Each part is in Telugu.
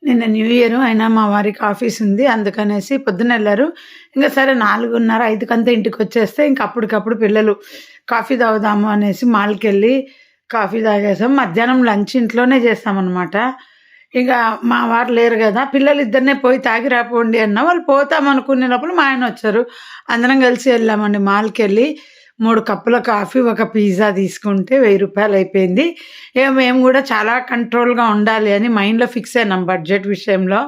నిన్న న్యూ ఇయర్ అయినా మా వారికి ఆఫీస్ ఉంది. అందుకనేసి పొద్దునెళ్లారు. ఇంక సరే 4:30, 5కంతా ఇంటికొచ్చేస్తే ఇంక అప్పటికప్పుడు పిల్లలు కాఫీ తాగుదాము అనేసి మాల్‌కెళ్ళి కాఫీ తాగేసాం. మధ్యాహ్నం లంచ్ ఇంట్లోనే చేస్తామనమాట. ఇక మా వారు లేరు గదా! పిల్లలిద్దరినే పోయి తాగి రాపోండి అన్నా. వాళ్ళు పోతామనుకునే లోపల మా ఆయనొచ్చారు. అందరం కలిసి ఎళ్ళామండి మాల్‌కెళ్ళి. 3 కప్పుల కాఫీ, ఒక పిజ్జా తీసుకుంటే రూ. 1000 అయిపోయింది. ఇగ మేము గూడా చాలా కంట్రోల్‌గా ఉండాలి అని మైండ్‌లో ఫిక్స్ అయినాం బడ్జెట్ విషయంలో.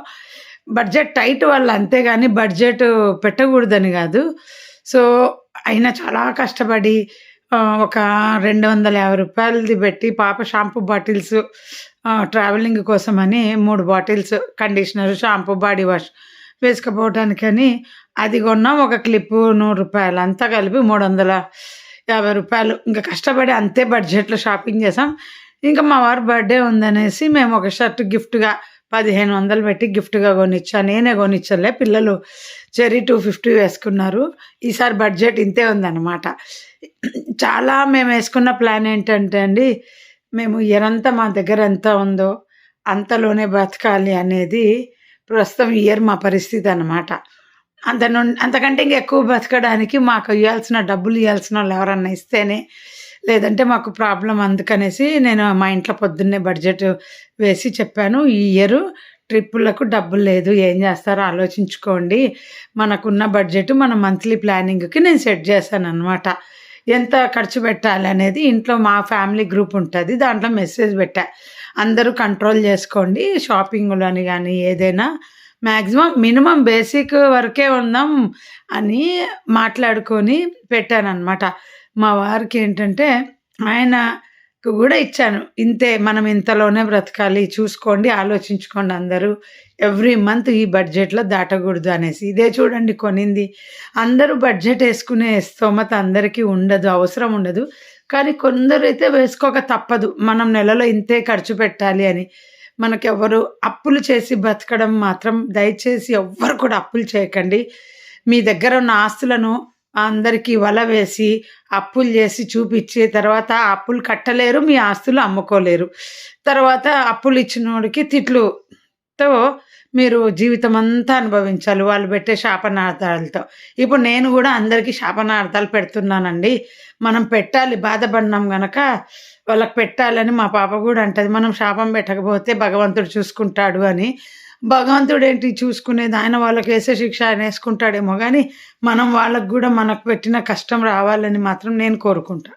బడ్జెట్ టైట్ వల్ల అంతే గాని బడ్జెట్ పెట్టకూడదని గాదు. సో, అయినా చాలా కష్టపడి ఒక రూ. 250ది పెట్టి పాప షాంపూ బాటిల్స్ ట్రావెలింగ్ కోసమని 3 bottles conditioner, shampoo, body wash వేసుకపోవటానికని అది కొన్నాం. ఒక క్లిప్పు రూ. 100 అంతా కలిపి రూ. 350. ఇంక కష్టపడి అంతే బడ్జెట్‌లో షాపింగ్ చేసాం. ఇంకా మా వారి బర్త్‌డే ఉందనేసి మేము ఒక షర్ట్ గిఫ్ట్‌గా 1500 పెట్టి గిఫ్ట్‌గా కొనిచ్చా. నేనే కొనిచ్చలే. పిల్లలు చెర్రీ 250 వేసుకున్నారు. ఈసారి బడ్జెట్ ఇంతే ఉందన్నమాట. చాలా మేమేసుకున్న ప్లాన్ ఏంటంటే అండి, మేము ఇయర్ అంతా మా దగ్గర ఎంత ఉందో అంతలోనే బతకాలి అనేది ప్రస్తుతం ఇయర్ మా పరిస్థితి అన్నమాట. అంతకంటే ఇంక ఎక్కువ బతకడానికి మాకు ఇయ్యాల్సిన డబ్బులు ఇయ్యాల్సినోళ్ళు ఎవరన్నా ఇస్తేనే, లేదంటే మాకు ప్రాబ్లమ్. అందుకనేసి నేను మా ఇంట్లో పొద్దున్నే బడ్జెట్ వేసి చెప్పాను. ఈ ఇయరు ట్రిప్పులకు డబ్బులు లేదు. ఏం చేస్తారో ఆలోచించుకోండి. మనకున్న బడ్జెట్ మన మంత్లీ ప్లానింగ్‌కి నేను సెట్ చేశాననమాట. ఎంత ఖర్చు పెట్టాలనేది ఇంట్లో మా ఫ్యామిలీ గ్రూప్ ఉంటది. దాంట్లో మెసేజ్ పెట్టా. అందరూ కంట్రోల్ చేసుకోండి. షాపింగులని గాని ఏదైనా మాక్సిమం మినిమమ్ బేసిక్ వరకే ఉందాం అని మాట్లాడుకొని పెట్టాననమాట. మా వారికేంటంటే ఆయనకు గూడా ఇచ్చాను. ఇంతే, మనం ఇంతలోనే బ్రతకాలి. చూసుకోండి, ఆలోచించుకోండి అందరూ. ఎవ్రీ మంత్ ఈ బడ్జెట్‌లో దాటకూడదు అనేసి. ఇదే చూడండి కొనింది. అందరూ బడ్జెట్ యేసుకునే స్తోమత అందరికీ ఉండదు. అవసరం ఉండదు. కానీ కొందరైతే వేసుకోక తప్పదు. మనం నెలలో ఇంతే ఖర్చు పెట్టాలి అని. మనకెవ్వరు అప్పులు చేసి బతకడం మాత్రం దయచేసి ఎవ్వరు కూడా అప్పులు చేయకండి. మీ దగ్గర ఉన్న ఆస్తులను అందరికీ వల వేసి, అప్పులు చేసి చూపిచ్చి, తర్వాత ఆ అప్పులు కట్టలేరు, మీ ఆస్తులు అమ్ముకోలేరు. తర్వాత అప్పులు ఇచ్చినోడికి తిట్లుతో మీరు జీవితమంతా అనుభవించాలి. వాళ్ళు పెట్టే శాపనార్థాలతో. ఇప్పుడు నేను గూడా అందరికీ శాపనార్థాలు పెడుతున్నానండి. మనం పెట్టాలి, బాధపడినాం గనక వాళ్ళకి పెట్టాలని మా పాప గూడా అంటది. మనం శాపం పెట్టకపోతే భగవంతుడు చూసుకుంటాడు అని. భగవంతుడేంటి చూసుకునేది? ఆయన వాళ్ళకేసే శిక్ష ఆయనేసుకుంటాడేమో గానీ, మనం వాళ్ళకి గూడా మనకు పెట్టిన కష్టం రావాలని మాత్రం నేను కోరుకుంటా.